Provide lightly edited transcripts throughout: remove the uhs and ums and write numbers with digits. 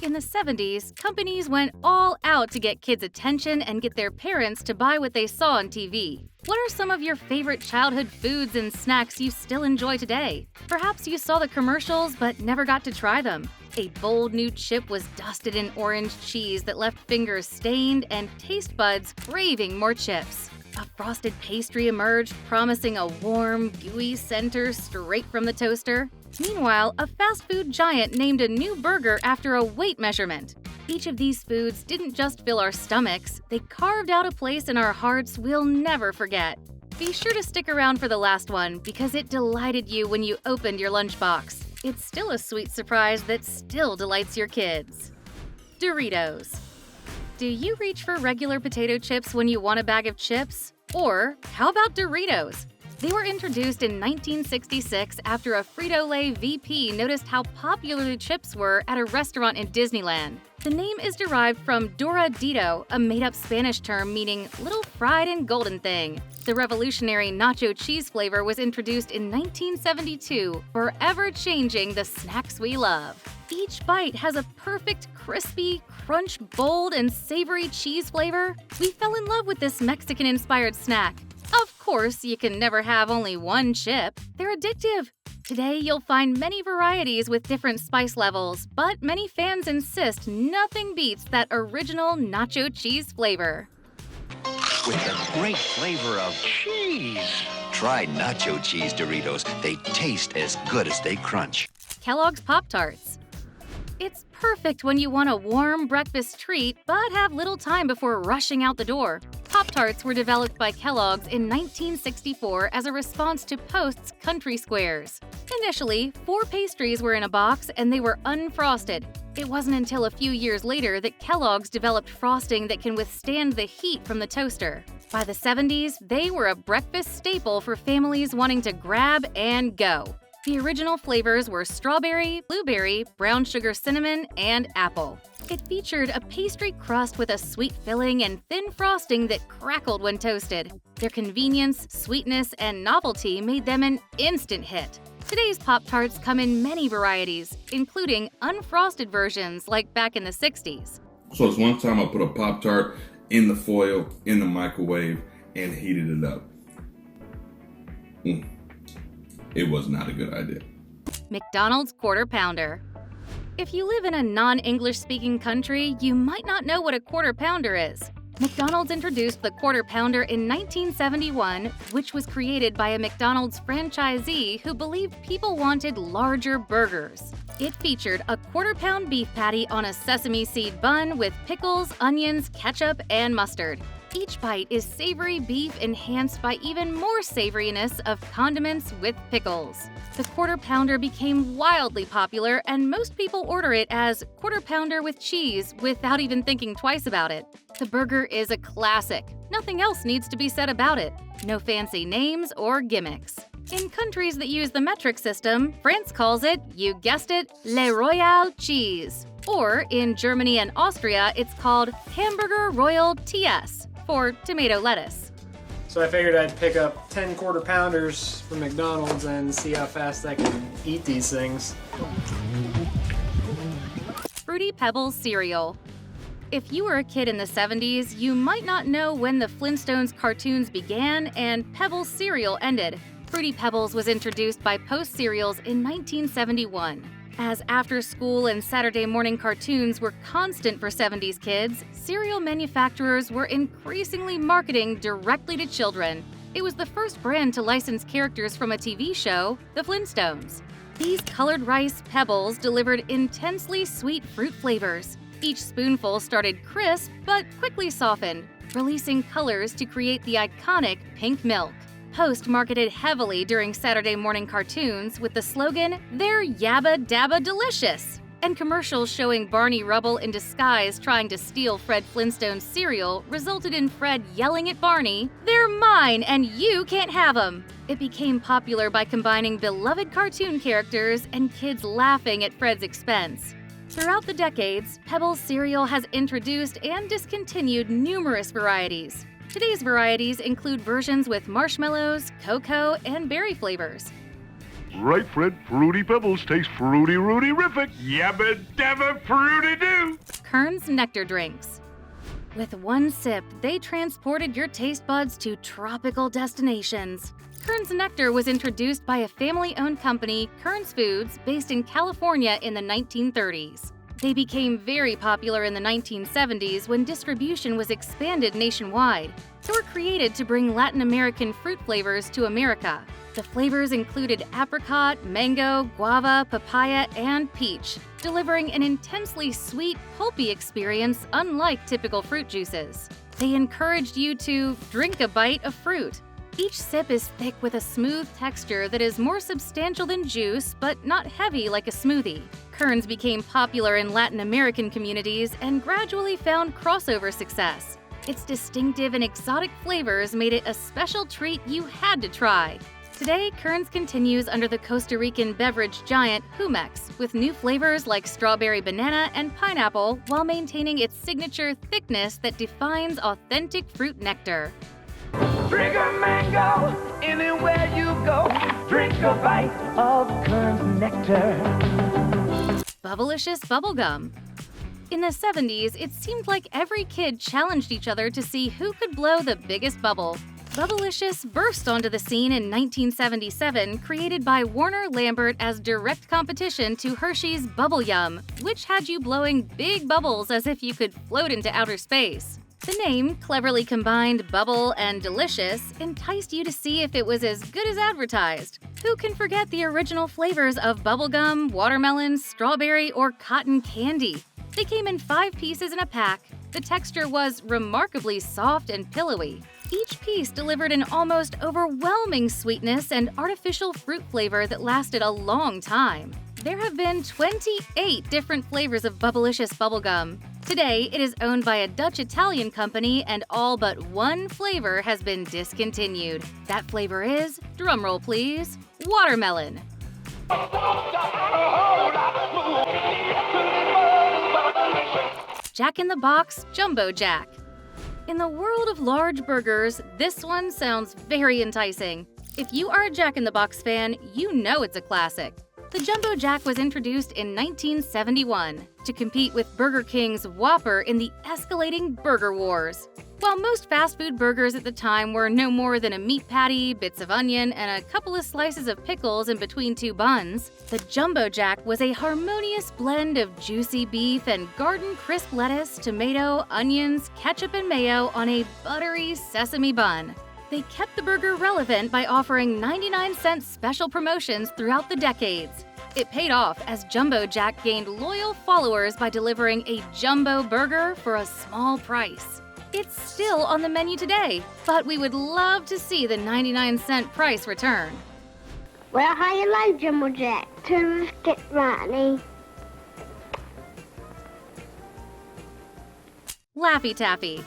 in the 70s, companies went all out to get kids' attention and get their parents to buy what they saw on TV. What are some of your favorite childhood foods and snacks you still enjoy today? Perhaps you saw the commercials but never got to try them. A bold new chip was dusted in orange cheese that left fingers stained and taste buds craving more chips. A frosted pastry emerged, promising a warm, gooey center straight from the toaster. Meanwhile, a fast food giant named a new burger after a weight measurement. Each of these foods didn't just fill our stomachs, they carved out a place in our hearts we'll never forget. Be sure to stick around for the last one because it delighted you when you opened your lunchbox. It's still a sweet surprise that still delights your kids. Doritos. Do you reach for regular potato chips when you want a bag of chips? Or how about Doritos? They were introduced in 1966 after a Frito-Lay VP noticed how popular the chips were at a restaurant in Disneyland. The name is derived from Doradito, a made-up Spanish term meaning little fried and golden thing. The revolutionary nacho cheese flavor was introduced in 1972, forever changing the snacks we love. Each bite has a perfect, crispy, crunch, bold, and savory cheese flavor. We fell in love with this Mexican-inspired snack. Of course, you can never have only one chip. They're addictive. Today, you'll find many varieties with different spice levels, but many fans insist nothing beats that original nacho cheese flavor. With the great flavor of cheese. Try nacho cheese Doritos. They taste as good as they crunch. Kellogg's Pop-Tarts. It's perfect when you want a warm breakfast treat but have little time before rushing out the door. Pop-Tarts were developed by Kellogg's in 1964 as a response to Post's Country Squares. Initially, 4 pastries were in a box and they were unfrosted. It wasn't until a few years later that Kellogg's developed frosting that can withstand the heat from the toaster. By the 70s, they were a breakfast staple for families wanting to grab and go. The original flavors were strawberry, blueberry, brown sugar cinnamon, and apple. It featured a pastry crust with a sweet filling and thin frosting that crackled when toasted. Their convenience, sweetness, and novelty made them an instant hit. Today's Pop-Tarts come in many varieties, including unfrosted versions like back in the 60s. So it's one time I put a Pop-Tart in the foil, in the microwave, and heated it up. It was not a good idea. McDonald's Quarter Pounder. If you live in a non-English speaking country, you might not know what a Quarter Pounder is. McDonald's introduced the Quarter Pounder in 1971, which was created by a McDonald's franchisee who believed people wanted larger burgers. It featured a quarter-pound beef patty on a sesame seed bun with pickles, onions, ketchup, and mustard. Each bite is savory beef enhanced by even more savoriness of condiments with pickles. The Quarter Pounder became wildly popular, and most people order it as Quarter Pounder with cheese without even thinking twice about it. The burger is a classic. Nothing else needs to be said about it. No fancy names or gimmicks. In countries that use the metric system, France calls it, you guessed it, Le Royal Cheese. Or in Germany and Austria, it's called Hamburger Royal TS for tomato lettuce. So I figured I'd pick up 10 quarter pounders from McDonald's and see how fast I can eat these things. Fruity Pebbles cereal. If you were a kid in the 70s, you might not know when the Flintstones cartoons began and Pebbles cereal ended. Fruity Pebbles was introduced by Post Cereals in 1971. As after-school and Saturday morning cartoons were constant for 70s kids, cereal manufacturers were increasingly marketing directly to children. It was the first brand to license characters from a TV show, The Flintstones. These colored rice Pebbles delivered intensely sweet fruit flavors. Each spoonful started crisp but quickly softened, releasing colors to create the iconic pink milk. Post marketed heavily during Saturday morning cartoons with the slogan, "They're yabba dabba delicious," and commercials showing Barney Rubble in disguise trying to steal Fred Flintstone's cereal resulted in Fred yelling at Barney, "They're mine and you can't have 'em." It became popular by combining beloved cartoon characters and kids laughing at Fred's expense. Throughout the decades, Pebbles cereal has introduced and discontinued numerous varieties. Today's varieties include versions with marshmallows, cocoa, and berry flavors. Right, Fred, Fruity Pebbles taste fruity-rooty-rific. Yabba dabba fruity-doo! Kern's Nectar drinks. With one sip, they transported your taste buds to tropical destinations. Kern's Nectar was introduced by a family-owned company, Kern's Foods, based in California in the 1930s. They became very popular in the 1970s when distribution was expanded nationwide. They were created to bring Latin American fruit flavors to America. The flavors included apricot, mango, guava, papaya, and peach, delivering an intensely sweet, pulpy experience unlike typical fruit juices. They encouraged you to drink a bite of fruit. Each sip is thick with a smooth texture that is more substantial than juice, but not heavy like a smoothie. Kern's became popular in Latin American communities and gradually found crossover success. Its distinctive and exotic flavors made it a special treat you had to try. Today, Kern's continues under the Costa Rican beverage giant Jumex with new flavors like strawberry banana and pineapple while maintaining its signature thickness that defines authentic fruit nectar. Drink a mango anywhere you go. Drink a bite of Kern's Nectar. Bubblicious Bubble Gum. In the 70s, it seemed like every kid challenged each other to see who could blow the biggest bubble. Bubblicious burst onto the scene in 1977, created by Warner Lambert as direct competition to Hershey's Bubble Yum, which had you blowing big bubbles as if you could float into outer space. The name, cleverly combined bubble and delicious, enticed you to see if it was as good as advertised. Who can forget the original flavors of bubblegum, watermelon, strawberry, or cotton candy? They came in 5 pieces in a pack. The texture was remarkably soft and pillowy. Each piece delivered an almost overwhelming sweetness and artificial fruit flavor that lasted a long time. There have been 28 different flavors of Bubblicious bubblegum. Today, it is owned by a Dutch-Italian company, and all but one flavor has been discontinued. That flavor is, drumroll please, watermelon. Jack in the Box Jumbo Jack. In the world of large burgers, this one sounds very enticing. If you are a Jack in the Box fan, you know it's a classic. The Jumbo Jack was introduced in 1971 to compete with Burger King's Whopper in the escalating burger wars. While most fast food burgers at the time were no more than a meat patty, bits of onion, and a couple of slices of pickles in between 2 buns, the Jumbo Jack was a harmonious blend of juicy beef and garden crisp lettuce, tomato, onions, ketchup, and mayo on a buttery sesame bun. They kept the burger relevant by offering 99-cent special promotions throughout the decades. It paid off as Jumbo Jack gained loyal followers by delivering a jumbo burger for a small price. It's still on the menu today, but we would love to see the 99-cent price return. Well, how you like Jumbo Jack? Terrific, Rodney. Laffy Taffy.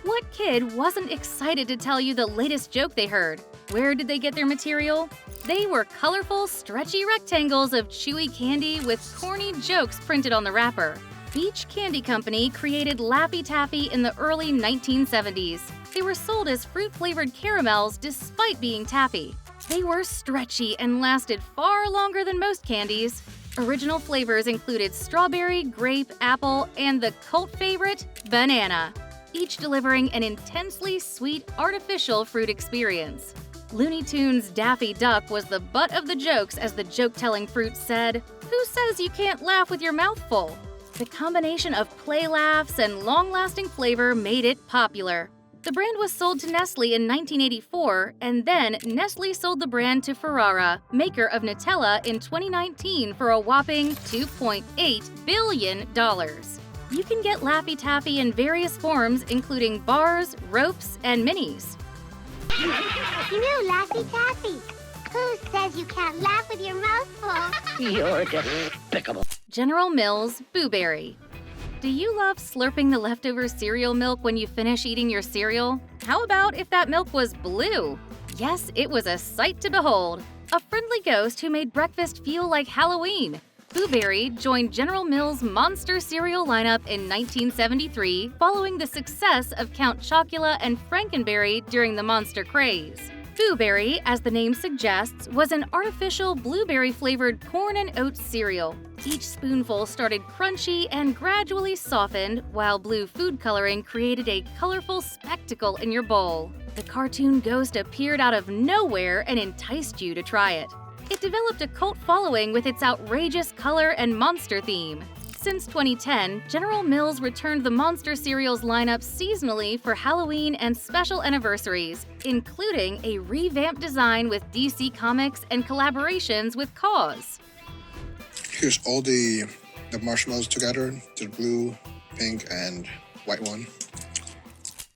What kid wasn't excited to tell you the latest joke they heard? Where did they get their material? They were colorful, stretchy rectangles of chewy candy with corny jokes printed on the wrapper. Beach Candy Company created Laffy Taffy in the early 1970s. They were sold as fruit-flavored caramels despite being taffy. They were stretchy and lasted far longer than most candies. Original flavors included strawberry, grape, apple, and the cult favorite, banana, each delivering an intensely sweet, artificial fruit experience. Looney Tunes' Daffy Duck was the butt of the jokes as the joke-telling fruit said, "Who says you can't laugh with your mouth full?" The combination of play laughs and long-lasting flavor made it popular. The brand was sold to Nestle in 1984, and then Nestle sold the brand to Ferrara, maker of Nutella, in 2019 for a whopping $2.8 billion. You can get Laffy Taffy in various forms, including bars, ropes, and minis. You know Laffy Taffy. Who says you can't laugh with your mouth full? You're despicable. General Mills Blueberry. Do you love slurping the leftover cereal milk when you finish eating your cereal? How about if that milk was blue? Yes, it was a sight to behold. A friendly ghost who made breakfast feel like Halloween. Blueberry joined General Mills' Monster cereal lineup in 1973 following the success of Count Chocula and Frankenberry during the Monster craze. Boo-Berry, as the name suggests, was an artificial blueberry-flavored corn and oats cereal. Each spoonful started crunchy and gradually softened, while blue food coloring created a colorful spectacle in your bowl. The cartoon ghost appeared out of nowhere and enticed you to try it. It developed a cult following with its outrageous color and monster theme. Since 2010, General Mills returned the Monster cereals lineup seasonally for Halloween and special anniversaries, including a revamped design with DC Comics and collaborations with Cause. Here's all the marshmallows together, the blue, pink, and white one.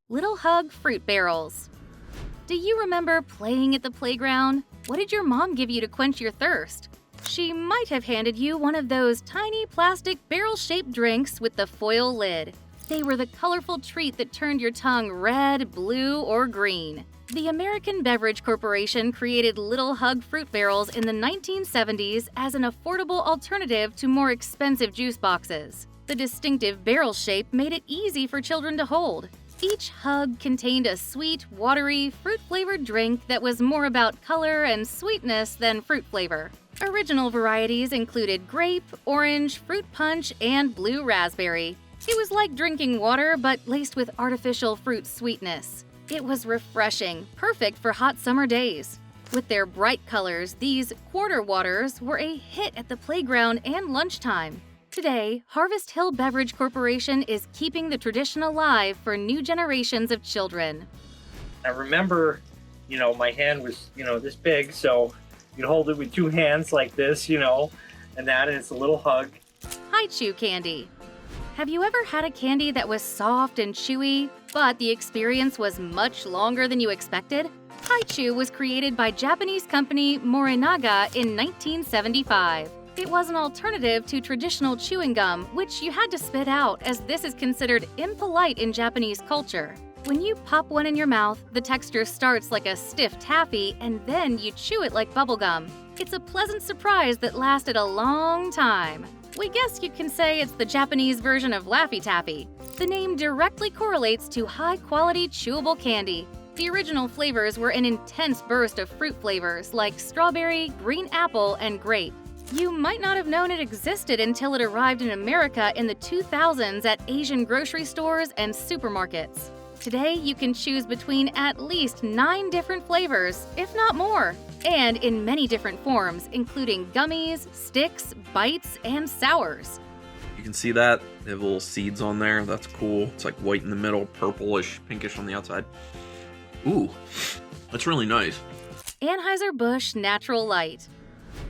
Little Hug Fruit Barrels. Do you remember playing at the playground? What did your mom give you to quench your thirst? She might have handed you one of those tiny plastic barrel-shaped drinks with the foil lid. They were the colorful treat that turned your tongue red, blue, or green. The American Beverage Corporation created Little Hug Fruit Barrels in the 1970s as an affordable alternative to more expensive juice boxes. The distinctive barrel shape made it easy for children to hold. Each hug contained a sweet, watery, fruit-flavored drink that was more about color and sweetness than fruit flavor. Original varieties included grape, orange, fruit punch, and blue raspberry. It was like drinking water, but laced with artificial fruit sweetness. It was refreshing, perfect for hot summer days. With their bright colors, these quarter waters were a hit at the playground and lunchtime. Today, Harvest Hill Beverage Corporation is keeping the tradition alive for new generations of children. I remember, my hand was, this big, so you'd hold it with two hands like this, and it's a little hug. Hi-Chew candy. Have you ever had a candy that was soft and chewy, but the experience was much longer than you expected? Hi-Chew was created by Japanese company Morinaga in 1975. It was an alternative to traditional chewing gum, which you had to spit out, as this is considered impolite in Japanese culture. When you pop one in your mouth, the texture starts like a stiff taffy, and then you chew it like bubble gum. It's a pleasant surprise that lasted a long time. We guess you can say it's the Japanese version of Laffy Taffy. The name directly correlates to high-quality chewable candy. The original flavors were an intense burst of fruit flavors like strawberry, green apple, and grape. You might not have known it existed until it arrived in America in the 2000s at Asian grocery stores and supermarkets. Today, you can choose between at least 9 different flavors, if not more, and in many different forms, including gummies, sticks, bites, and sours. You can see that. They have little seeds on there. That's cool. It's like white in the middle, purplish, pinkish on the outside. Ooh, that's really nice. Anheuser-Busch Natural Light.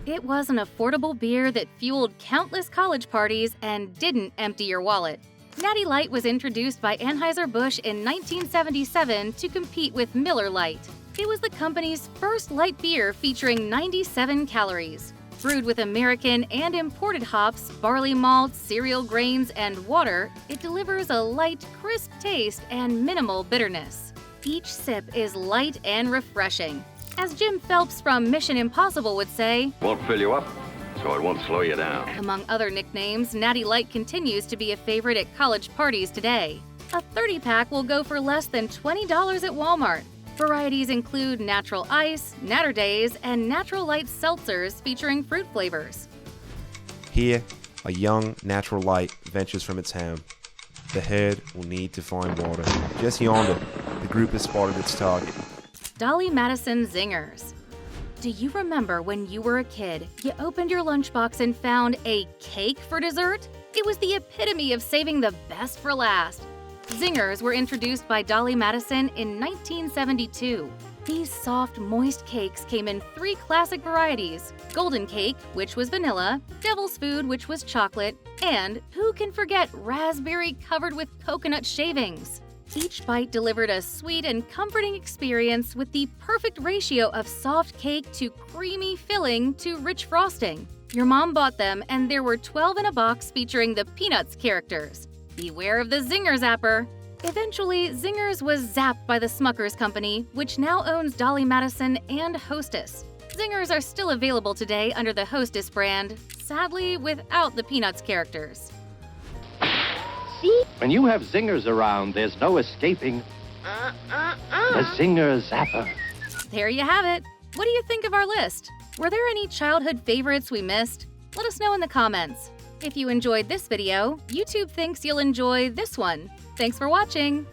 It was an affordable beer that fueled countless college parties and didn't empty your wallet. Natty Light was introduced by Anheuser-Busch in 1977 to compete with Miller Lite. It was the company's first light beer featuring 97 calories. Brewed with American and imported hops, barley malt, cereal grains, and water, it delivers a light, crisp taste and minimal bitterness. Each sip is light and refreshing. As Jim Phelps from Mission Impossible would say, "Won't fill you up, so it won't slow you down." Among other nicknames, Natty Light continues to be a favorite at college parties today. A 30-pack will go for less than $20 at Walmart. Varieties include Natural Ice, Natter Days, and Natural Light seltzers featuring fruit flavors. Here, a young Natural Light ventures from its home. The herd will need to find water. Just yonder, the group has spotted its target. Dolly Madison Zingers. Do you remember when you were a kid, you opened your lunchbox and found a cake for dessert? It was the epitome of saving the best for last. Zingers were introduced by Dolly Madison in 1972. These soft, moist cakes came in 3 classic varieties: Golden Cake, which was vanilla, Devil's Food, which was chocolate, and who can forget raspberry covered with coconut shavings? Each bite delivered a sweet and comforting experience with the perfect ratio of soft cake to creamy filling to rich frosting. Your mom bought them, and there were 12 in a box featuring the Peanuts characters. Beware of the Zinger Zapper. Eventually, Zingers was zapped by the Smucker's Company, which now owns Dolly Madison and Hostess. Zingers are still available today under the Hostess brand, sadly without the Peanuts characters. When you have zingers around, there's no escaping the Zinger Zapper. There you have it. What do you think of our list? Were there any childhood favorites we missed? Let us know in the comments. If you enjoyed this video, YouTube thinks you'll enjoy this one. Thanks for watching!